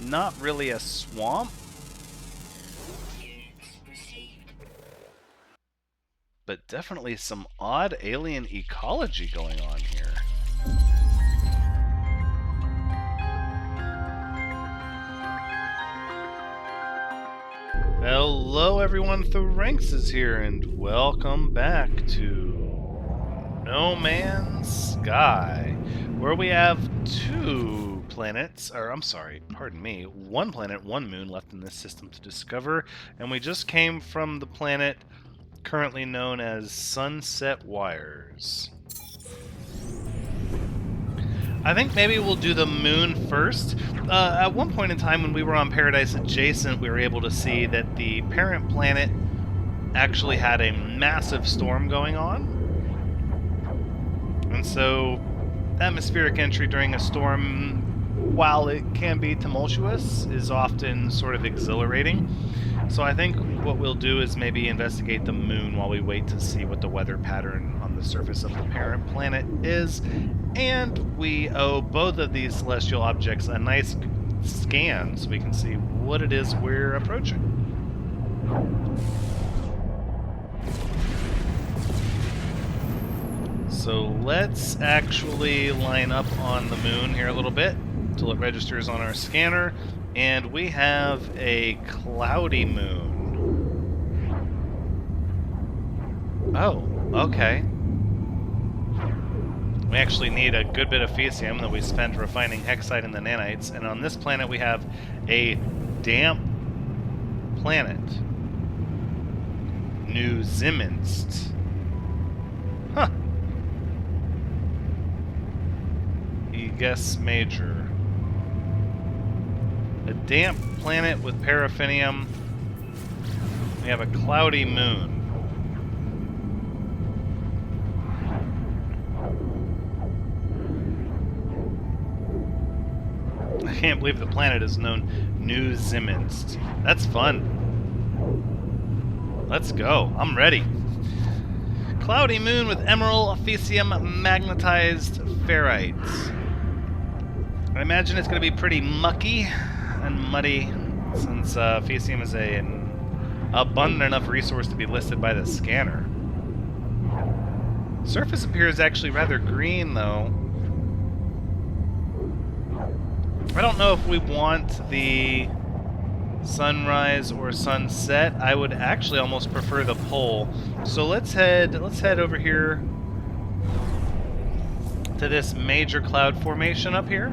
not really a swamp, but definitely some odd alien ecology going on here. Hello everyone, Thuranks is here, and welcome back to No Man's Sky, where we have two planets, or I'm sorry, pardon me, one planet, one moon left in this system to discover, and we just came from the planet currently known as Sunset Wires. I think maybe we'll do the moon first. At one point in time when we were on Paradise Adjacent, we were able to see that the parent planet actually had a massive storm going on. And so, atmospheric entry during a storm, while it can be tumultuous, is often sort of exhilarating. So I think what we'll do is maybe investigate the moon while we wait to see what the weather pattern on the surface of the parent planet is. And we owe both of these celestial objects a nice scan so we can see what it is we're approaching. So let's actually line up on the moon here a little bit until it registers on our scanner. And we have a cloudy moon. Oh, okay. We actually need a good bit of Fecium that we spent refining Hexite and the nanites. And on this planet we have a damp planet. New Ziminst. Huh. Guess major. A damp planet with paraffinium. We have a cloudy moon. I can't believe the planet is known New Ziminst. That's fun. Let's go. I'm ready. Cloudy moon with emerald, Fecium, magnetized ferrites. I imagine it's going to be pretty mucky and muddy, since Fecium is an abundant enough resource to be listed by the scanner. Surface appears actually rather green, though. I don't know if we want the sunrise or sunset. I would actually almost prefer the pole. So let's head over here to this major cloud formation up here.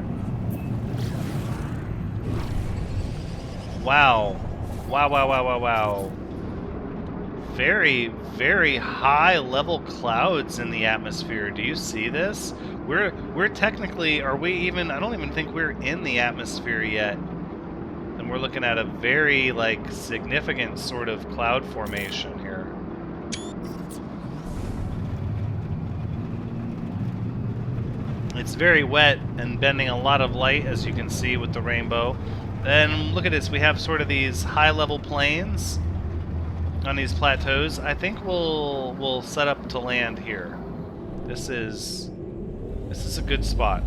Wow. Wow, wow, wow, wow, wow. Very, very high level clouds in the atmosphere. Do you see this? We're technically, are we even, I don't even think we're in the atmosphere yet. And we're looking at a very, like, significant sort of cloud formation here. It's very wet and bending a lot of light, as you can see with the rainbow. And look at this, we have sort of these high-level plains on these plateaus. I think we'll set up to land here. This is a good spot.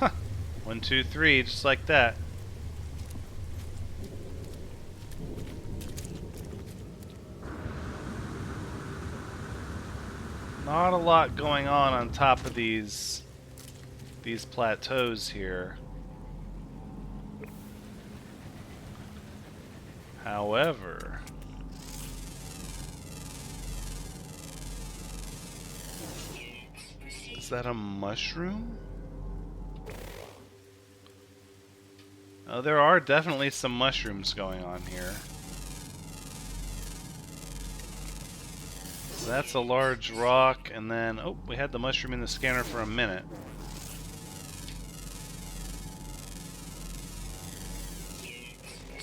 Huh. 1, 2, 3, just like that. Not a lot going on top of these plateaus here. However, is that a mushroom? Oh, there are definitely some mushrooms going on here. So that's a large rock, and then, oh, we had the mushroom in the scanner for a minute.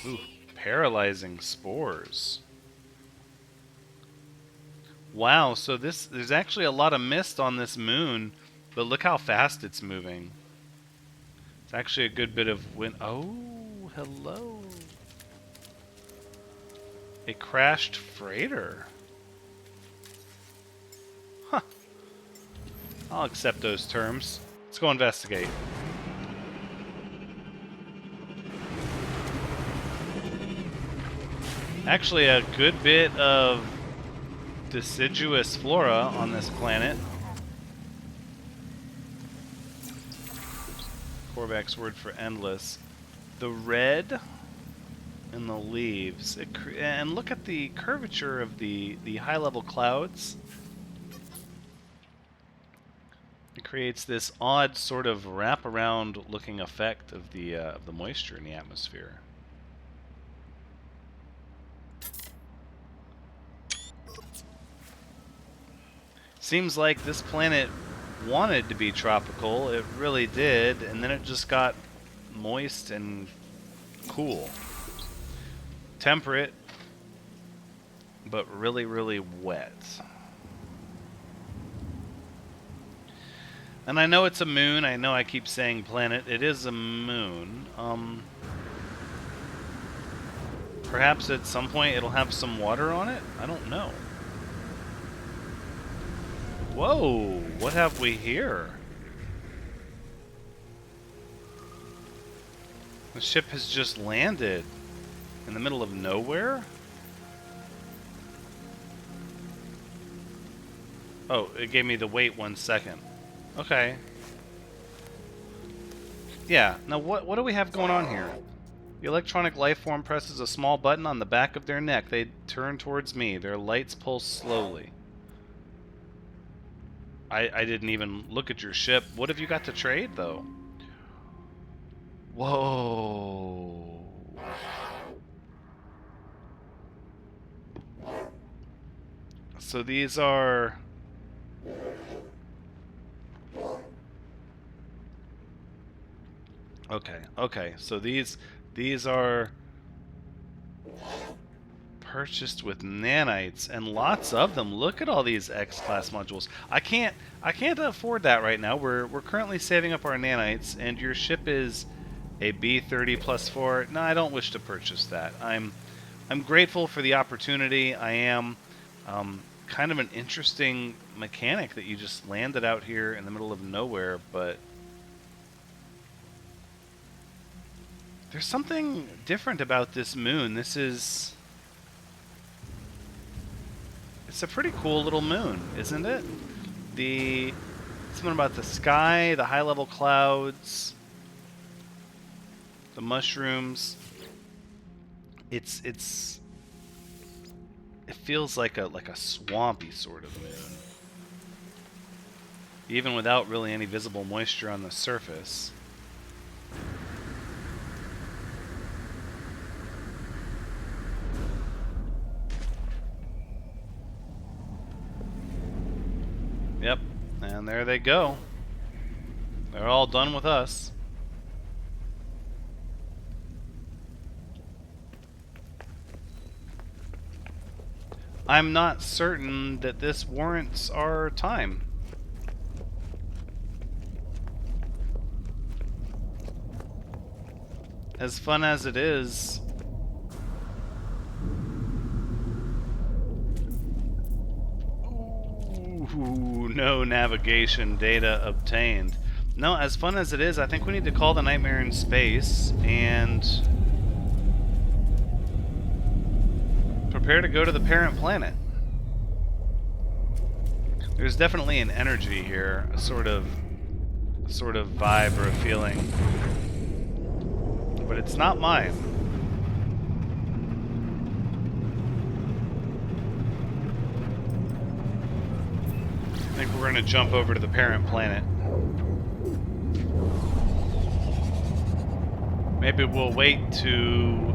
Ooh, paralyzing spores. Wow, so there's actually a lot of mist on this moon, but look how fast it's moving. It's actually a good bit of wind. Oh, hello. A crashed freighter. Huh. I'll accept those terms. Let's go investigate. Actually, a good bit of deciduous flora on this planet. Korvax's word for endless. The red in the leaves. And look at the curvature of the high-level clouds. It creates this odd sort of wraparound looking effect of the moisture in the atmosphere. Seems like this planet wanted to be tropical. It really did, and then it just got moist and cool. Temperate, but really, really wet. And I know it's a moon. I know I keep saying planet. It is a moon. Perhaps at some point it'll have some water on it? I don't know. Whoa, what have we here? The ship has just landed in the middle of nowhere? Oh, it gave me the wait 1 second. Okay. Yeah, now what do we have going on here? The electronic life form presses a small button on the back of their neck. They turn towards me. Their lights pulse slowly. I didn't even look at your ship. What have you got to trade, though? Whoa. So these are... Okay. So these are purchased with nanites, and lots of them. Look at all these X-class modules. I can't afford that right now. We're currently saving up our nanites, and your ship is a B30 plus 4. No, I don't wish to purchase that. I'm grateful for the opportunity. I am kind of an interesting mechanic that you just landed out here in the middle of nowhere, but there's something different about this moon. It's a pretty cool little moon, isn't it? Something about the sky, the high-level clouds, the mushrooms. It feels like a swampy sort of moon, even without really any visible moisture on the surface. Yep, and there they go. They're all done with us. I'm not certain that this warrants our time. As fun as it is, ooh, no navigation data obtained. No, as fun as it is, I think we need to call the Nightmare in Space and prepare to go to the parent planet. There's definitely an energy here, a sort of vibe or a feeling, but it's not mine. I think we're going to jump over to the parent planet. Maybe we'll wait to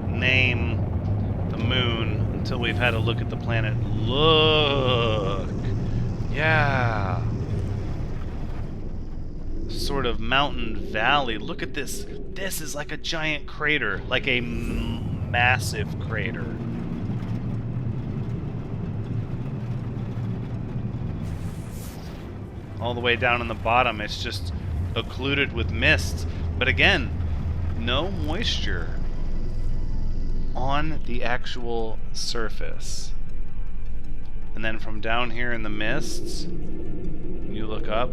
name the moon until we've had a look at the planet. Look! Yeah! Sort of mountain valley. Look at this. This is like a giant crater. Like a massive crater. All the way down in the bottom, it's just occluded with mist. But again, no moisture on the actual surface. And then from down here in the mists, you look up.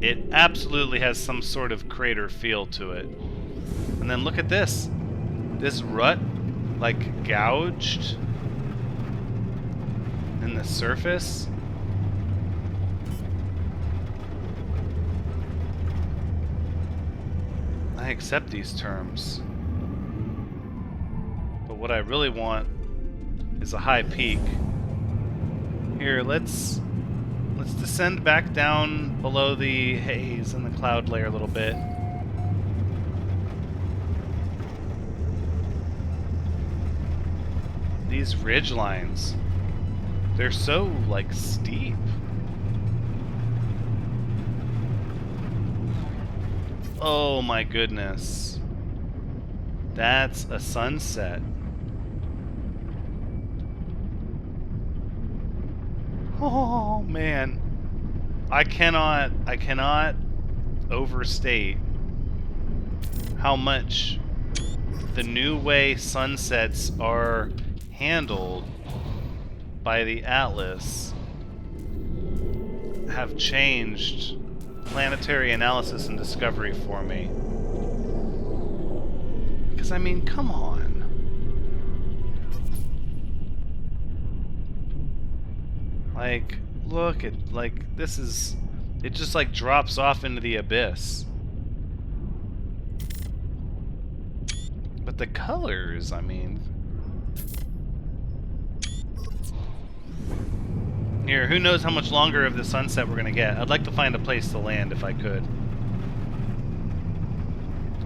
It absolutely has some sort of crater feel to it. And then look at this. This rut, like, gouged in the surface. I accept these terms. But what I really want is a high peak. Here, let's descend back down below the haze and the cloud layer a little bit. These ridge lines, they're so, like, steep. Oh my goodness. That's a sunset. Oh man. I cannot overstate how much the new way sunsets are handled by the Atlas have changed planetary analysis and discovery for me. Because, I mean, come on. Like, look at, like, this is... It just, like, drops off into the abyss. But the colors, I mean... Here, who knows how much longer of the sunset we're gonna get. I'd like to find a place to land if I could.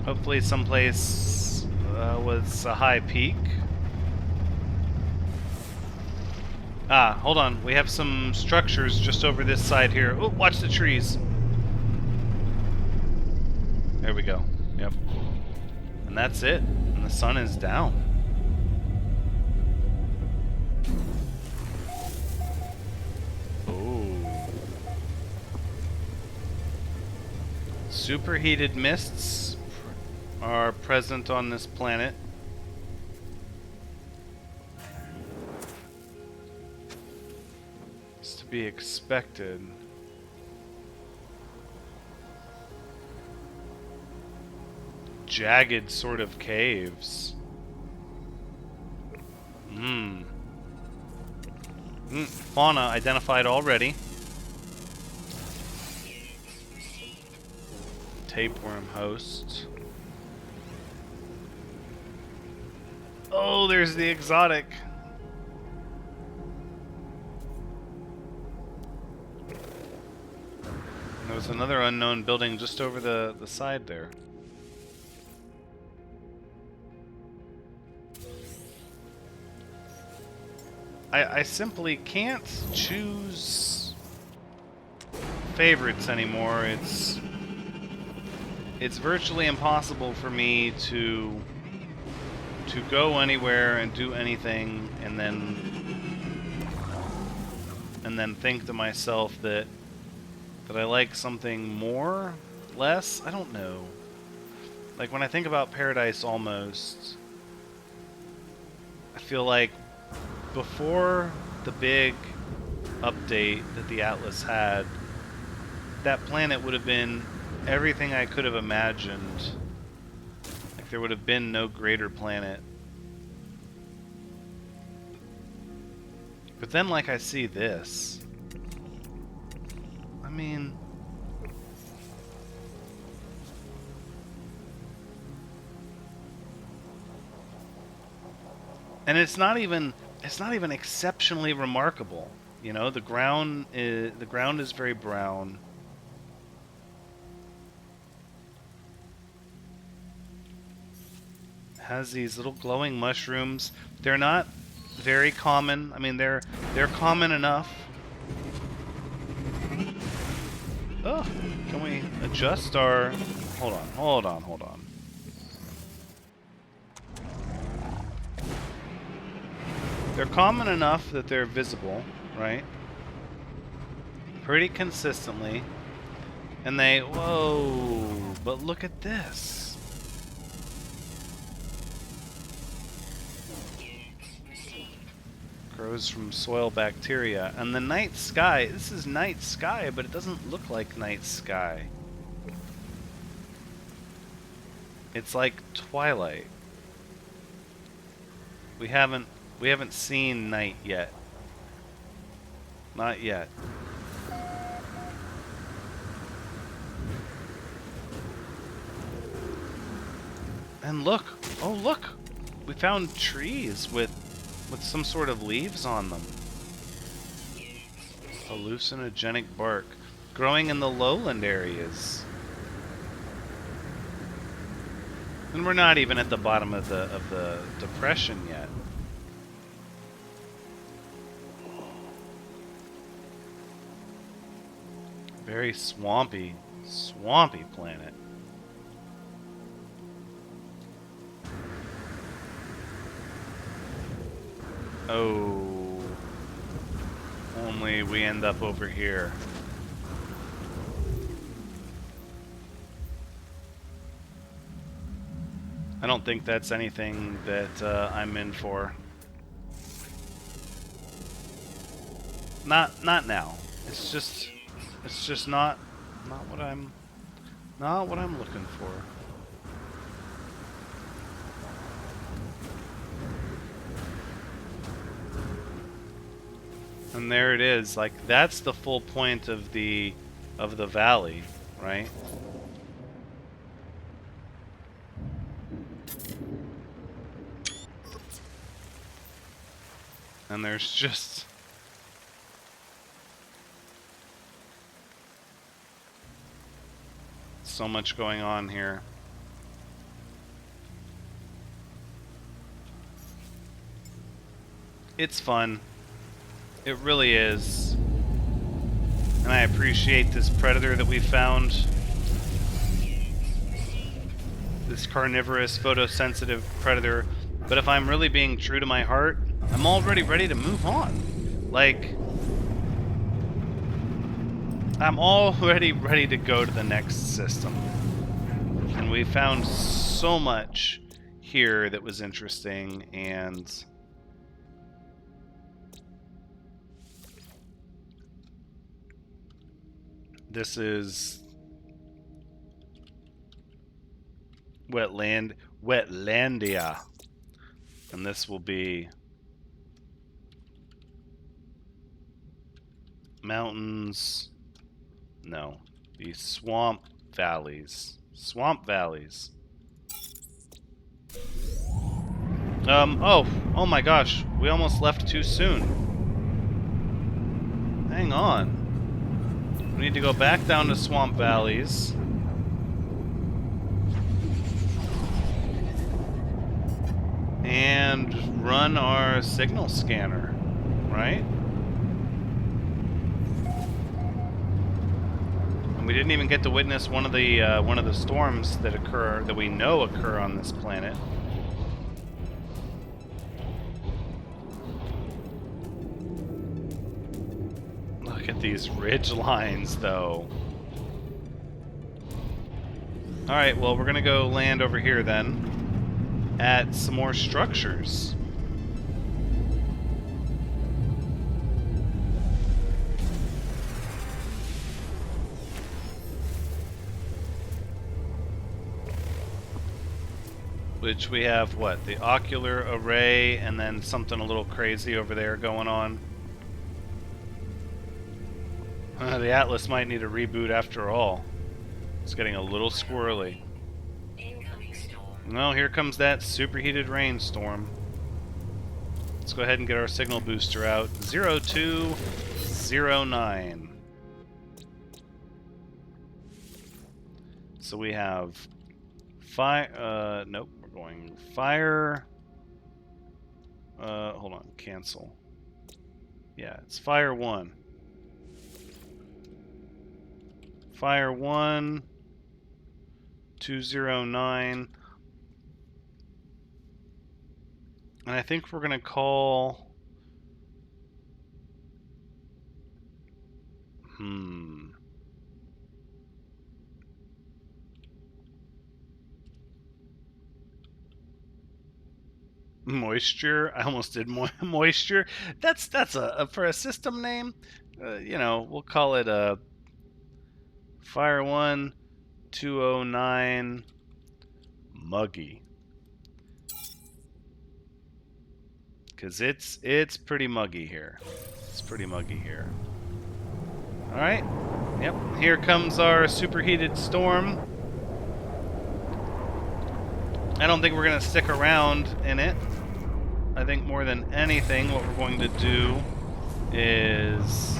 Hopefully someplace with a high peak. Ah, hold on. We have some structures just over this side here. Oh, watch the trees. There we go. Yep. And that's it. And the sun is down. Superheated mists are present on this planet. It's to be expected. Jagged sort of caves. Fauna identified already. Tapeworm host. Oh, there's the exotic. There was another unknown building just over the side there. I simply can't choose favorites anymore. It's virtually impossible for me to go anywhere and do anything and then think to myself that I like something more, less, I don't know. Like when I think about Paradise Almost, I feel like before the big update that the Atlas had, that planet would have been everything I could have imagined. Like there would have been no greater planet. But then, like, I see this. I mean... And it's not even exceptionally remarkable. You know, the ground is very brown. Has these little glowing mushrooms. They're not very common. I mean, they're common enough. Oh, can we adjust our... Hold on. They're common enough that they're visible, right? Pretty consistently. And they... Whoa! But look at this. Grows from soil bacteria. And the night sky, this is night sky, but it doesn't look like night sky. It's like twilight. We haven't seen night yet. Not yet. And look! Oh look! We found trees with some sort of leaves on them. Hallucinogenic bark. Growing in the lowland areas. And we're not even at the bottom of the depression yet. Very swampy planet. Oh, only we end up over here. I don't think that's anything that I'm in for. Not now. It's just not what I'm looking for. And there it is. Like, that's the full point of the valley, right? And there's just so much going on here. It's fun. It really is. And I appreciate this predator that we found. This carnivorous, photosensitive predator. But if I'm really being true to my heart, I'm already ready to move on. Like, I'm already ready to go to the next system. And we found so much here that was interesting, and this is Wetlandia. And this will be mountains. No, the swamp valleys. Swamp valleys. Oh my gosh, we almost left too soon. Hang on. We need to go back down to swamp valleys. And run our signal scanner, right? And we didn't even get to witness one of the storms that we know occur on this planet. Look at these ridge lines, though. All right, well, we're gonna go land over here then. At some more structures. Which we have, what? The ocular array, and then something a little crazy over there going on. The Atlas might need a reboot after all. It's getting a little squirrely. Well, here comes that superheated rainstorm. Let's go ahead and get our signal booster out. 0209. So we have fire. Nope, we're going fire. Hold on, cancel. Yeah, it's fire 1. Fire 1. 209. And I think we're going to call... Moisture. I almost did moisture. That's a for a system name. You know, we'll call it a Fire 1 209 Muggy, because it's pretty muggy here. It's pretty muggy here. All right. Yep. Here comes our superheated storm. I don't think we're gonna stick around in it. I think more than anything, what we're going to do is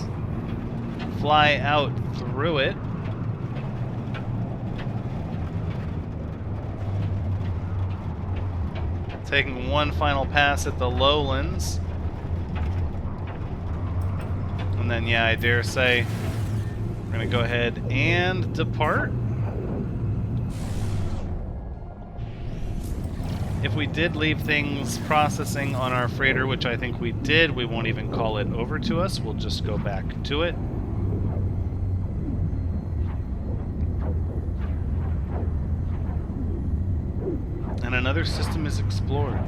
fly out through it. Taking one final pass at the lowlands. And then, yeah, I dare say we're going to go ahead and depart. If we did leave things processing on our freighter, which I think we did, we won't even call it over to us. We'll just go back to it. And another system is explored.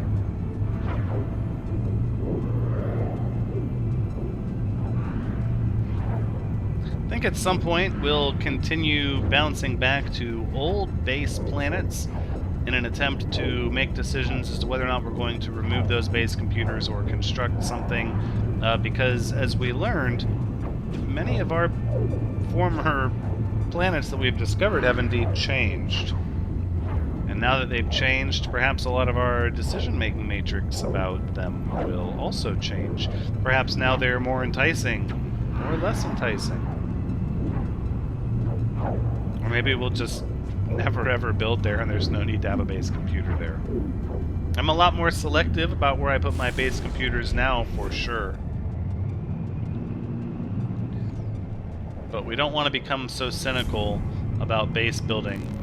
I think at some point we'll continue bouncing back to old base planets in an attempt to make decisions as to whether or not we're going to remove those base computers or construct something, because as we learned, many of our former planets that we've discovered have indeed changed. And now that they've changed, perhaps a lot of our decision-making matrix about them will also change. Perhaps now they're more enticing or less enticing. Or maybe we'll just never ever build there and there's no need to have a base computer there. I'm a lot more selective about where I put my base computers now, for sure. But we don't want to become so cynical about base building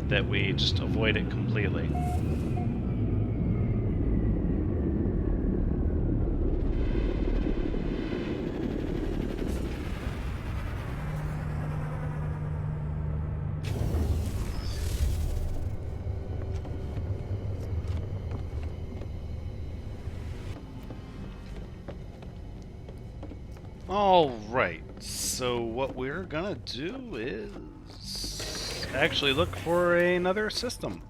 that we just avoid it completely. Alright, so what we're gonna do is actually look for another system.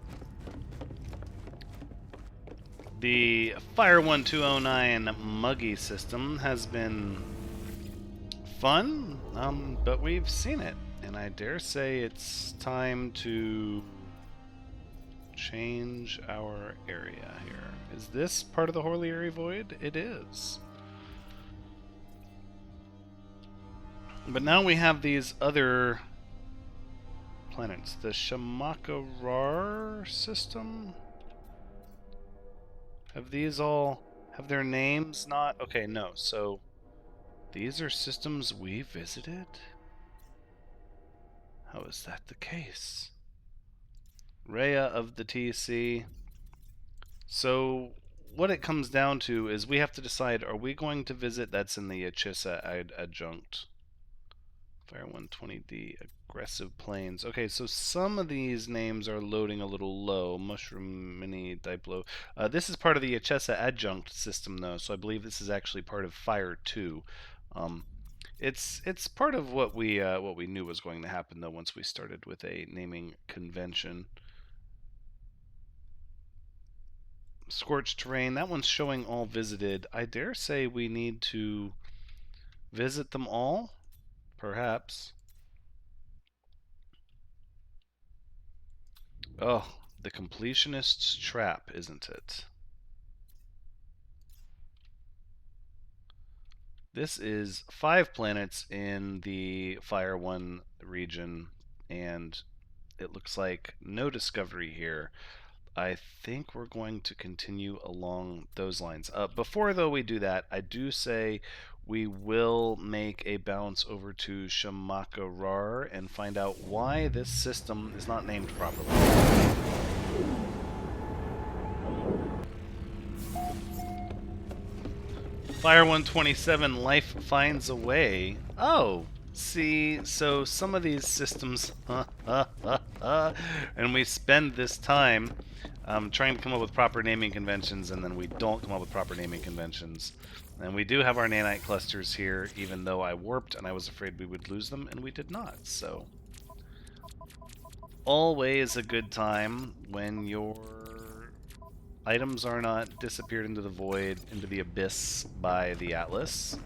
The Fire 1209 Muggy system has been fun, but we've seen it, and I dare say it's time to change our area here. Is this part of the Horliary Void? It is. But now we have these other planets. The Shamakarar system? Have these all... have their names not... Okay, no. So, these are systems we visited? How is that the case? Rhea of the TC. So, what it comes down to is we have to decide, are we going to visit... That's in the Achisa adjunct. Fire 120D, aggressive planes. Okay, so some of these names are loading a little low. Mushroom, Mini, Diplo. This is part of the Achesa adjunct system, though, so I believe this is actually part of Fire 2. It's part of what we knew was going to happen, though, once we started with a naming convention. Scorched Terrain, that one's showing all visited. I dare say we need to visit them all. Perhaps. Oh, the completionist's trap, isn't it? This is 5 planets in the Fire 1 region, and it looks like no discovery here. I think we're going to continue along those lines. Before, though, we do that, I do say we will make a bounce over to Shamakarar and find out why this system is not named properly. Fire 127, Life Finds a Way. Oh, see, so some of these systems, and we spend this time I'm trying to come up with proper naming conventions, and then we don't come up with proper naming conventions. And we do have our nanite clusters here, even though I warped and I was afraid we would lose them, and we did not. So, always a good time when your items are not disappeared into the void, into the abyss by the Atlas.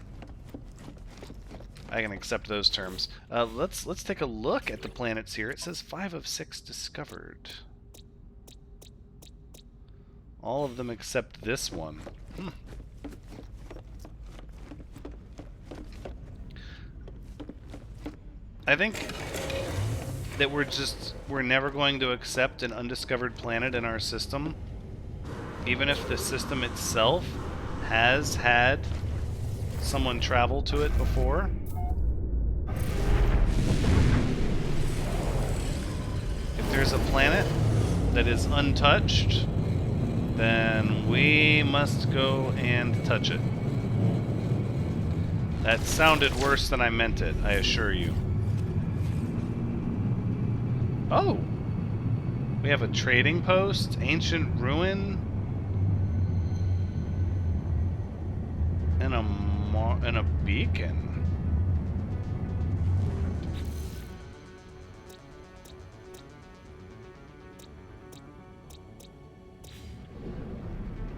I can accept those terms. Let's take a look at the planets here. It says 5 of 6 discovered. All of them except this one. I think that we're never going to accept an undiscovered planet in our system, even if the system itself has had someone travel to it before. If there's a planet that is untouched, then we must go and touch it. That sounded worse than I meant it, I assure you. Oh! We have a trading post, ancient ruin, and a beacon.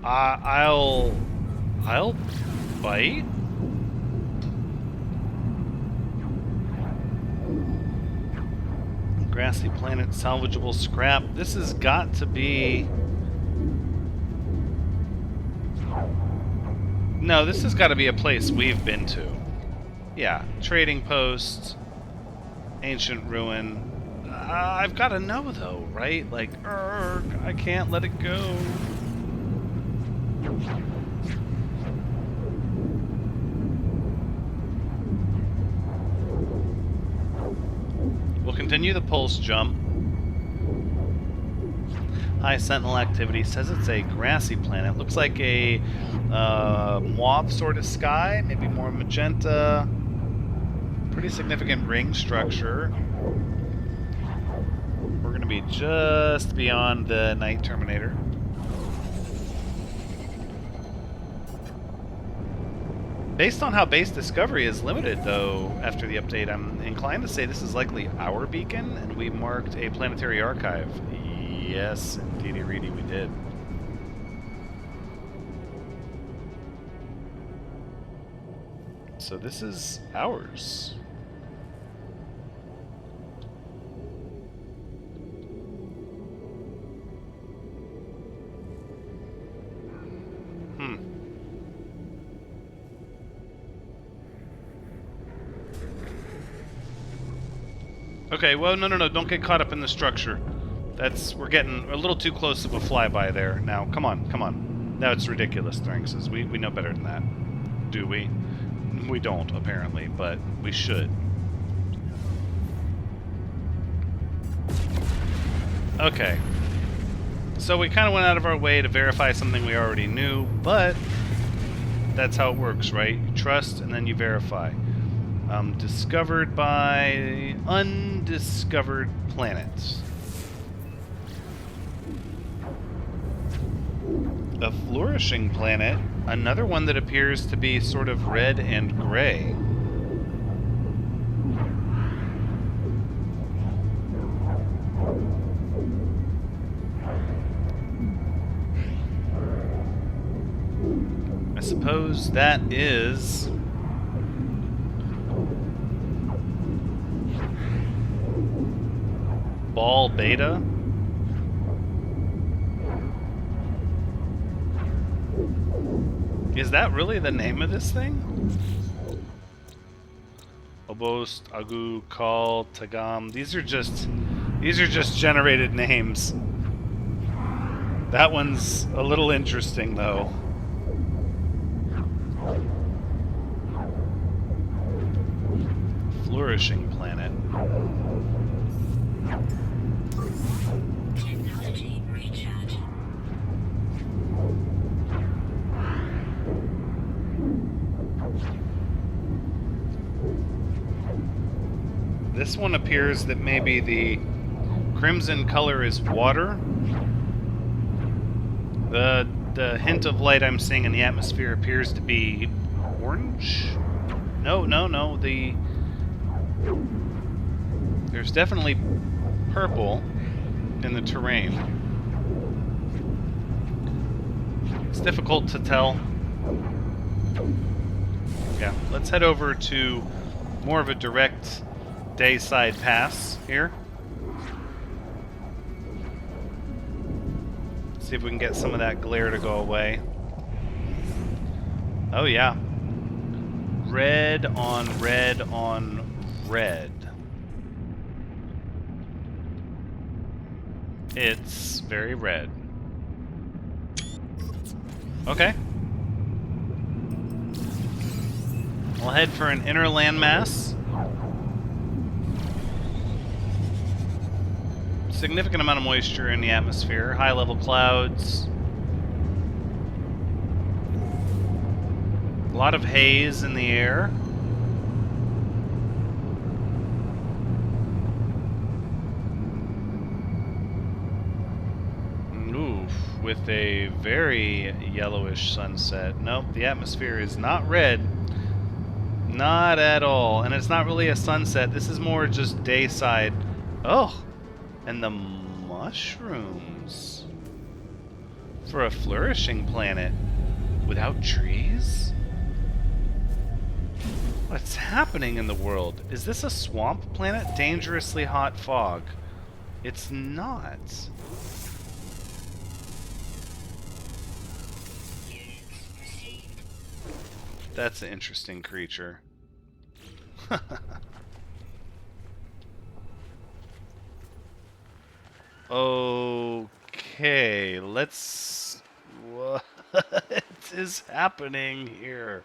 I'll bite. Grassy planet, salvageable scrap. This has got to be... No, this has got to be a place we've been to. Yeah, trading post, ancient ruin. I've got to know though, right? Like, I can't let it go. We'll continue the pulse jump. High sentinel activity. Says it's a grassy planet. Looks like a mauve sort of sky, maybe more magenta. Pretty significant ring structure. We're going to be just beyond the Night Terminator. Based on how base discovery is limited, though, after the update, I'm inclined to say this is likely our beacon, and we marked a planetary archive. Yes, indeedy reedy, we did. So this is ours. Okay, well, no, don't get caught up in the structure. We're getting a little too close of a flyby there. Now, come on. Now it's ridiculous, Thrinxes. We know better than that. Do we? We don't, apparently, but we should. Okay. So we kind of went out of our way to verify something we already knew, but that's how it works, right? You trust, and then you verify. Discovered by undiscovered planets. A flourishing planet, another one that appears to be sort of red and gray. I suppose that is... Ball Beta? Is that really the name of this thing? Obost, Agu, Kal, Tagam. These are just generated names. That one's a little interesting though. Flourishing planet. Technology recharge. This one appears that maybe the crimson color is water. The hint of light I'm seeing in the atmosphere appears to be orange. No. There's definitely purple in the terrain. It's difficult to tell. Yeah, let's head over to more of a direct dayside pass here. See if we can get some of that glare to go away. Oh yeah. Red on red on red. It's very red. Okay. We'll head for an inner landmass. Significant amount of moisture in the atmosphere, high level clouds. A lot of haze in the air. Oof, with a very yellowish sunset. Nope, the atmosphere is not red. Not at all. And it's not really a sunset. This is more just dayside. Oh! And the mushrooms. For a flourishing planet. Without trees? What's happening in the world? Is this a swamp planet? Dangerously hot fog. It's not. That's an interesting creature. Okay, let's... What is happening here?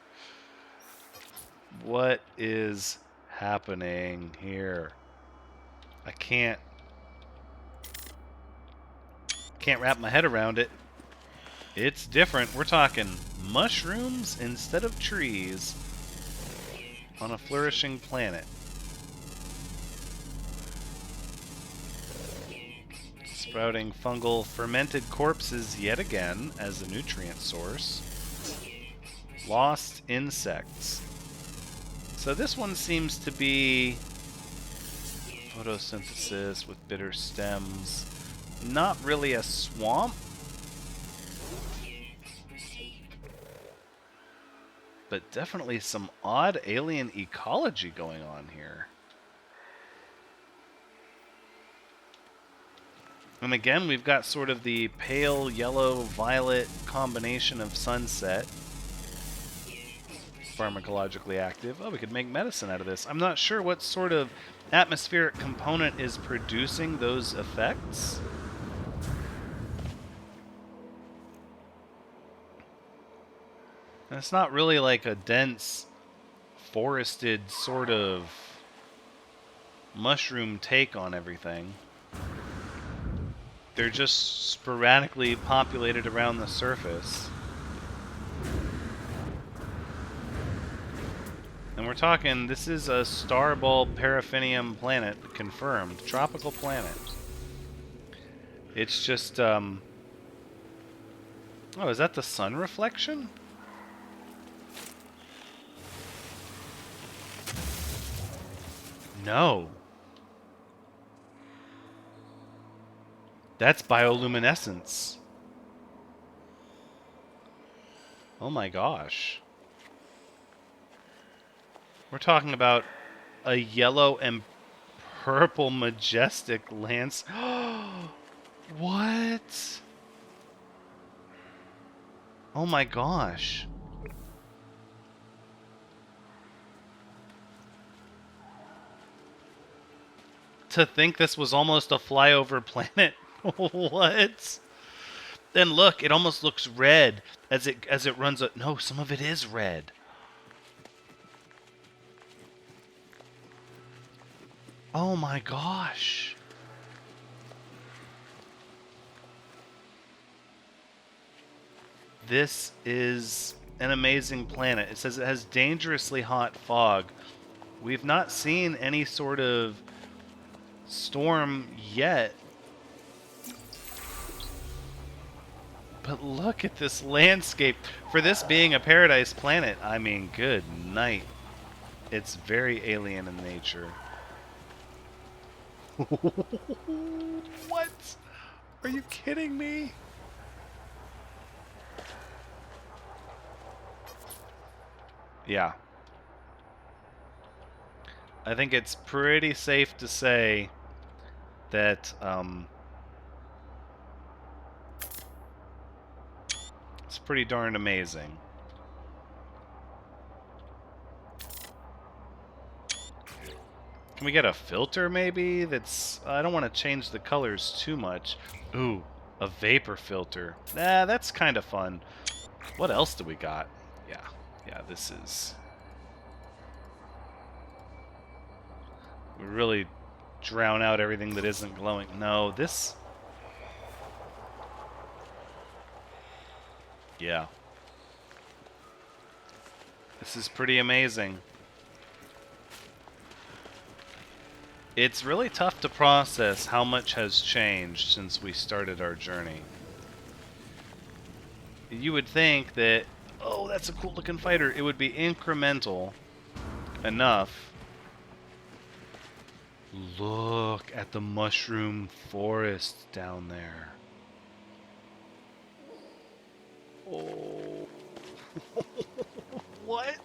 What is happening here? I can't wrap my head around it. It's different. We're talking mushrooms instead of trees on a flourishing planet. Sprouting fungal fermented corpses yet again as a nutrient source. Lost insects. So this one seems to be photosynthesis with bitter stems. Not really a swamp. But definitely some odd alien ecology going on here. And again, we've got sort of the pale yellow-violet combination of sunset. Pharmacologically active. Oh, we could make medicine out of this. I'm not sure what sort of atmospheric component is producing those effects. And it's not really like a dense, forested sort of mushroom take on everything. They're just sporadically populated around the surface. And we're talking, this is a starbulb paraffinium planet, confirmed. Tropical planet. It's just, oh, is that the sun reflection? No. That's bioluminescence. Oh my gosh. We're talking about a yellow and purple majestic lance. What? Oh my gosh. To think this was almost a flyover planet. What? Then look, it almost looks red as it runs up. No, some of it is red. Oh my gosh. This is an amazing planet. It says it has dangerously hot fog. We've not seen any sort of storm yet. But look at this landscape. For this being a paradise planet, I mean, good night. It's very alien in nature. What? Are you kidding me? Yeah. I think it's pretty safe to say that it's pretty darn amazing. Can we get a filter maybe? That's I don't want to change the colors too much. Ooh, a vapor filter. Nah, that's kind of fun. What else do we got? Yeah, this is... We really drown out everything that isn't glowing. No, this... Yeah. This is pretty amazing. It's really tough to process how much has changed since we started our journey. You would think that, oh, that's a cool looking fighter. It would be incremental enough. Look at the mushroom forest down there. Oh. What?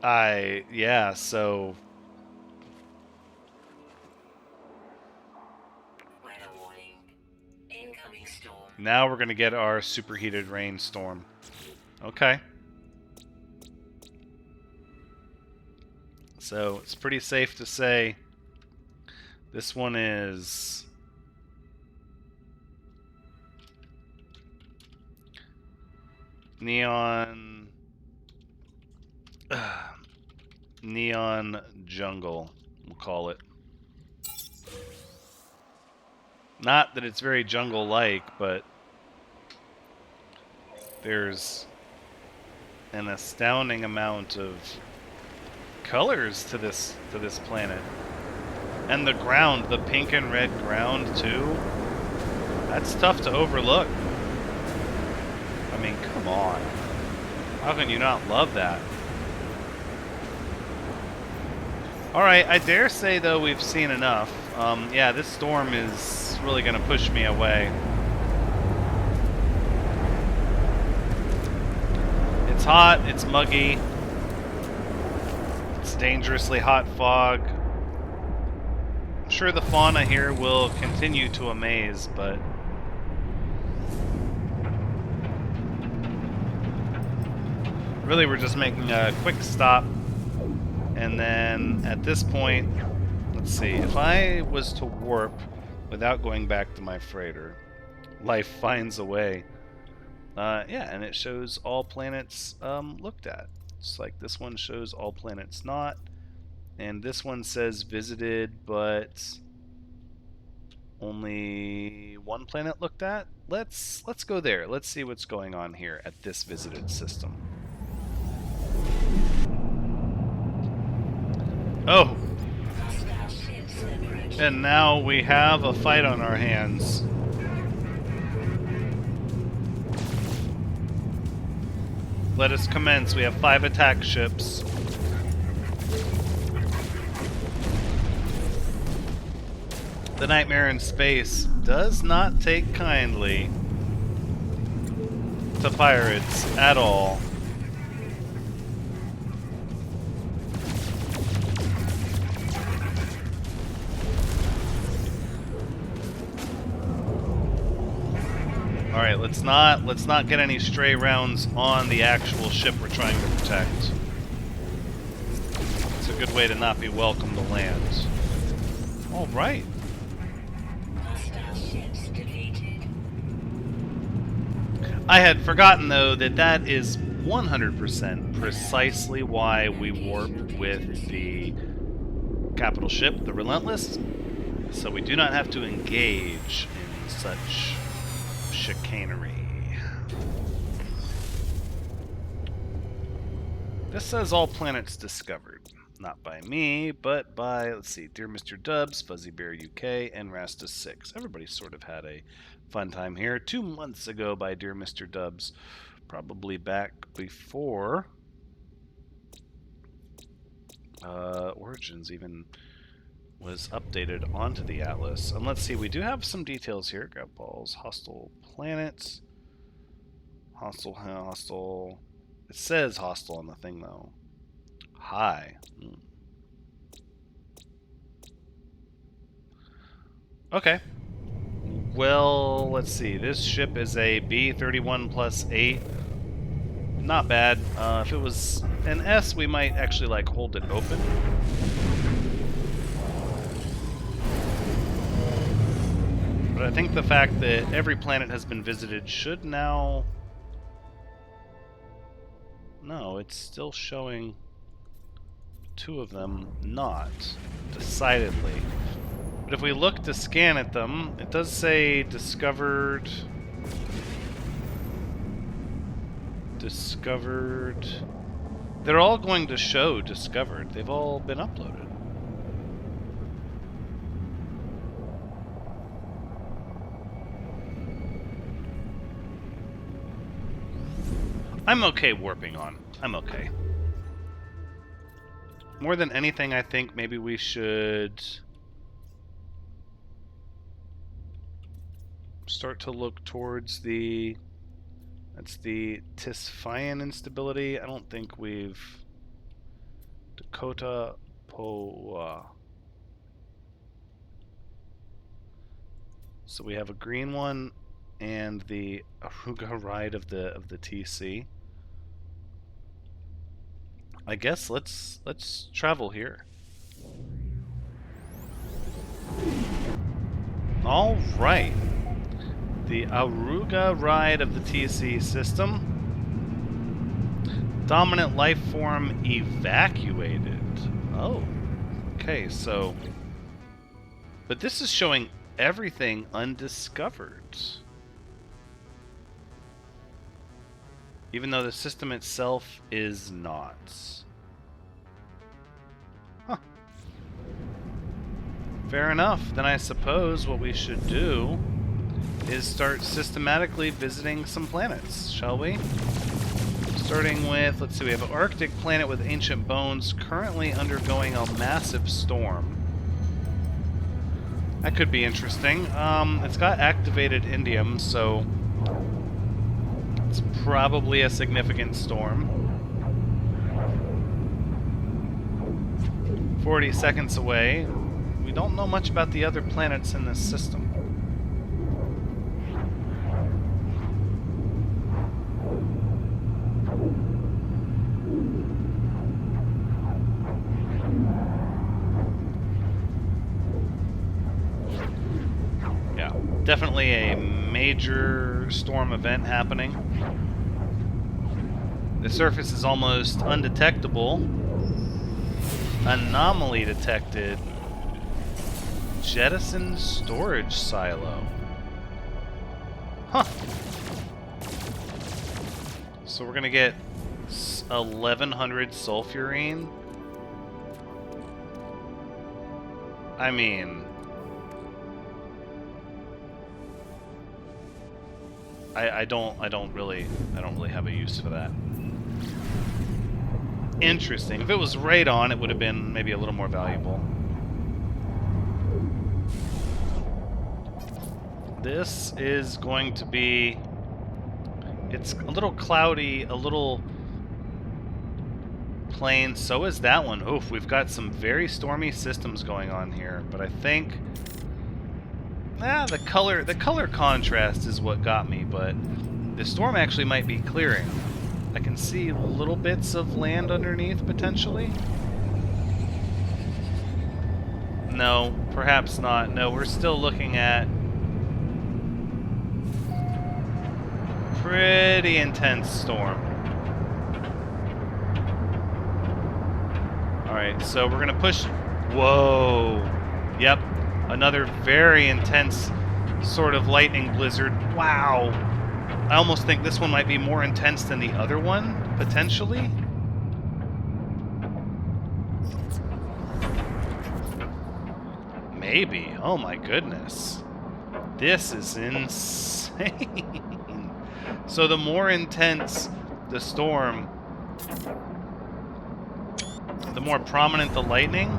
Yeah, so... Weather warning. Incoming storm. Now we're going to get our superheated rainstorm. Okay. So it's pretty safe to say this one is... Neon... Neon Jungle, we'll call it. Not that it's very jungle-like, but there's an astounding amount of colors to this planet. And the ground, the pink and red ground too. That's tough to overlook. I mean, come on. How can you not love that? Alright, I dare say, though, we've seen enough. Yeah, this storm is really going to push me away. It's hot, it's muggy. It's dangerously hot fog. I'm sure the fauna here will continue to amaze, but... Really, we're just making a quick stop. And then, at this point, let's see, if I was to warp without going back to my freighter, life finds a way. Yeah, and it shows all planets looked at. It's like this one shows all planets not, and this one says visited, but only one planet looked at. Let's go there. Let's see what's going on here at this visited system. Oh! And now we have a fight on our hands. Let us commence. We have 5 attack ships. The Nightmare in Space does not take kindly to pirates at all. Alright, let's not get any stray rounds on the actual ship we're trying to protect. It's a good way to not be welcome to land. Alright. I had forgotten, though, that is 100% precisely why we warp with the capital ship, the Relentless, so we do not have to engage in such chicanery. This says all planets discovered. Not by me, but by, let's see, Dear Mr. Dubs, Fuzzy Bear UK, and Rasta6. Everybody sort of had a fun time here. 2 months ago by Dear Mr. Dubs, probably back before Origins even was updated onto the Atlas. And let's see, we do have some details here. Grab balls, hostile planets, hostile. It says hostile on the thing though. Hi. Okay. Well, let's see. This ship is a B31 plus 8. Not bad. If it was an S, we might actually like hold it open. But I think the fact that every planet has been visited should now... No, it's still showing 2 of them not. Decidedly. But if we look to scan at them, it does say discovered... Discovered... They're all going to show discovered. They've all been uploaded. I'm okay warping on. I'm okay. More than anything, I think maybe we should start to look towards the... That's the Tisfian instability. I don't think we've... Dakota Poa. So we have a green one and the Aruga ride of the TC. I guess let's travel here. All right. The Aruga ride of the TC system. Dominant life form evacuated. Oh. Okay, so... But this is showing everything undiscovered. Even though the system itself is not. Huh. Fair enough. Then I suppose what we should do is start systematically visiting some planets, shall we? Starting with, let's see, we have an Arctic planet with ancient bones currently undergoing a massive storm. That could be interesting. It's got activated indium, so it's probably a significant storm. 40 seconds away. We don't know much about the other planets in this system. Definitely a major storm event happening. The surface is almost undetectable. Anomaly detected. Jettison storage silo. Huh. So we're gonna get 1100 sulfurine. I mean... I don't really have a use for that. Interesting. If it was radon, it would have been maybe a little more valuable. This is going to be... It's a little cloudy, a little plain. So is that one. Oof, we've got some very stormy systems going on here. But I think... the color contrast is what got me, but the storm actually might be clearing. I can see little bits of land underneath, potentially. No, perhaps not. No, we're still looking at pretty intense storm. Alright, so we're gonna push... Whoa! Yep. Another very intense sort of lightning blizzard. Wow. I almost think this one might be more intense than the other one, potentially. baby. Oh my goodness. This is insane. So the more intense the storm, the more prominent the lightning.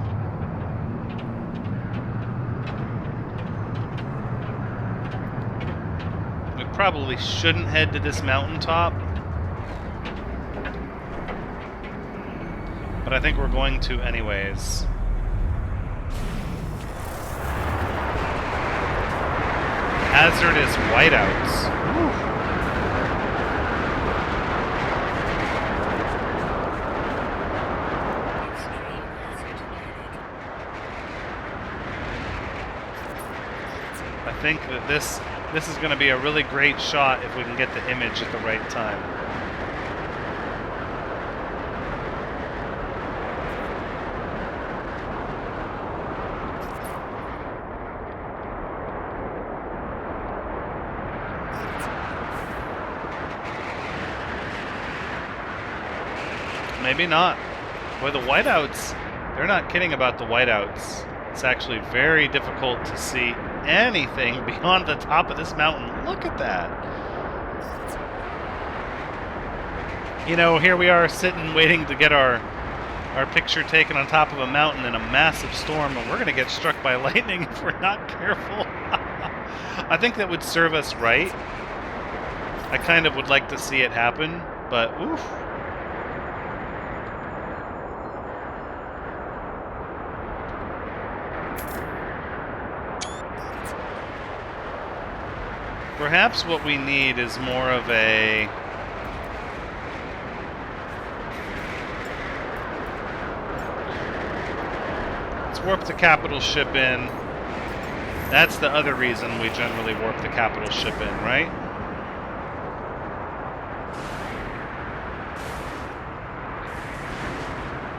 We probably shouldn't head to this mountaintop, but I think we're going to anyways. Hazardous whiteouts. Whew. I think that this is going to be a really great shot if we can get the image at the right time. Maybe not. Boy, the whiteouts, they're not kidding about the whiteouts. It's actually very difficult to see anything beyond the top of this mountain. Look at that. You know, here we are sitting waiting to get our picture taken on top of a mountain in a massive storm, and we're going to get struck by lightning if we're not careful. I think that would serve us right. I kind of would like to see it happen, but oof. Perhaps what we need is more of a... Let's warp the capital ship in. That's the other reason we generally warp the capital ship in, right?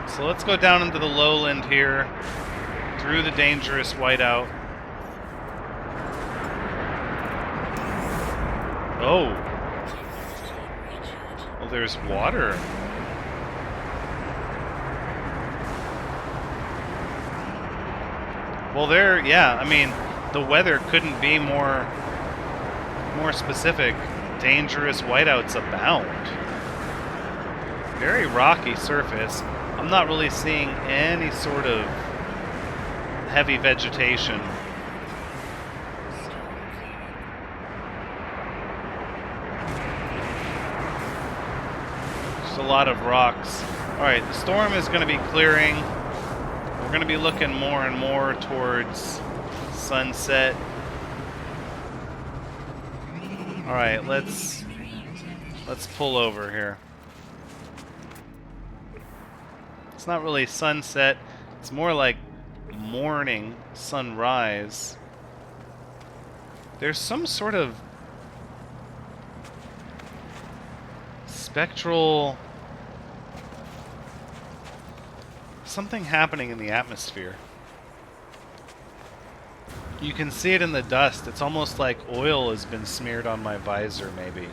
So let's go down into the lowland here, through the dangerous whiteout. Oh. Well, there's water. Well, there, yeah, I mean, the weather couldn't be more specific. Dangerous whiteouts abound. Very rocky surface. I'm not really seeing any sort of heavy vegetation. A lot of rocks. Alright, the storm is going to be clearing. We're going to be looking more and more towards sunset. Alright, let's pull over here. It's not really sunset. It's more like morning, sunrise. There's some sort of spectral... something happening in the atmosphere. You can see it in the dust. It's almost like oil has been smeared on my visor, maybe.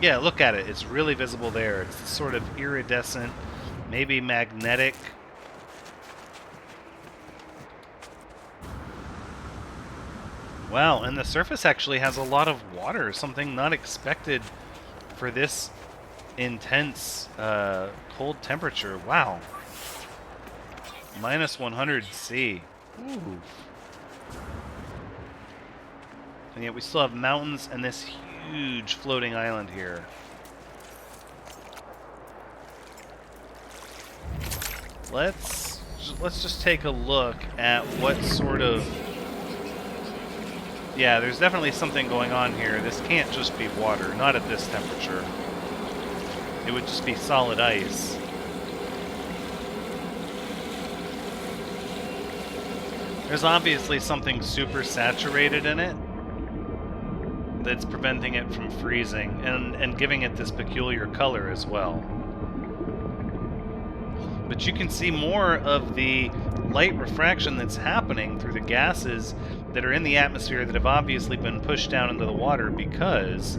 Yeah, look at it. It's really visible there. It's sort of iridescent, maybe magnetic. Wow, and the surface actually has a lot of water, something not expected for this intense cold temperature. Wow. Minus 100 C. Ooh. And yet we still have mountains and this huge floating island here. Let's just take a look at what sort of... Yeah, there's definitely something going on here. This can't just be water, not at this temperature. It would just be solid ice. There's obviously something super saturated in it that's preventing it from freezing and giving it this peculiar color as well. But you can see more of the light refraction that's happening through the gases that are in the atmosphere that have obviously been pushed down into the water, because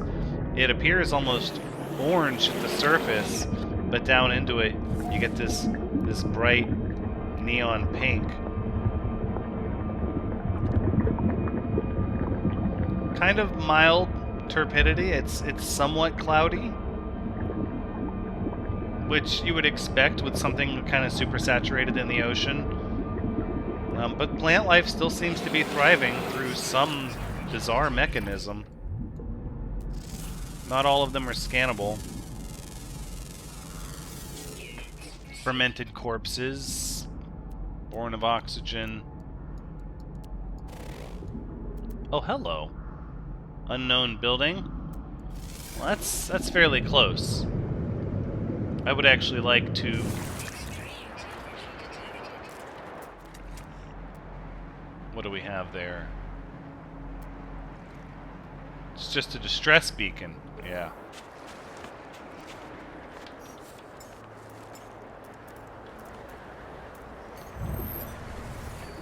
it appears almost orange at the surface, but down into it you get this bright neon pink. Kind of mild turbidity. It's somewhat cloudy, which you would expect with something kind of super saturated in the ocean. But plant life still seems to be thriving through some bizarre mechanism. Not all of them are scannable. Fermented corpses, born of oxygen. Oh, hello. Unknown building. Well, that's fairly close. I would actually like to... What do we have there? It's just a distress beacon. Yeah.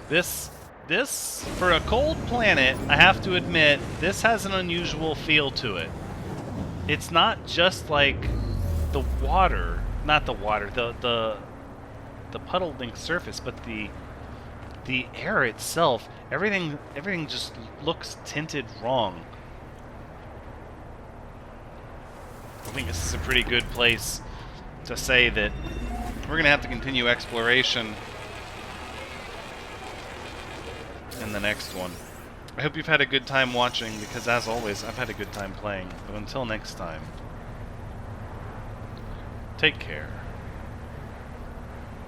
This, for a cold planet, I have to admit, this has an unusual feel to it. It's not just like the water, not the water, the puddling surface, but the air itself. Everything just looks tinted wrong. I think this is a pretty good place to say that we're gonna have to continue exploration in the next one. I hope you've had a good time watching, because as always, I've had a good time playing. But until next time, take care.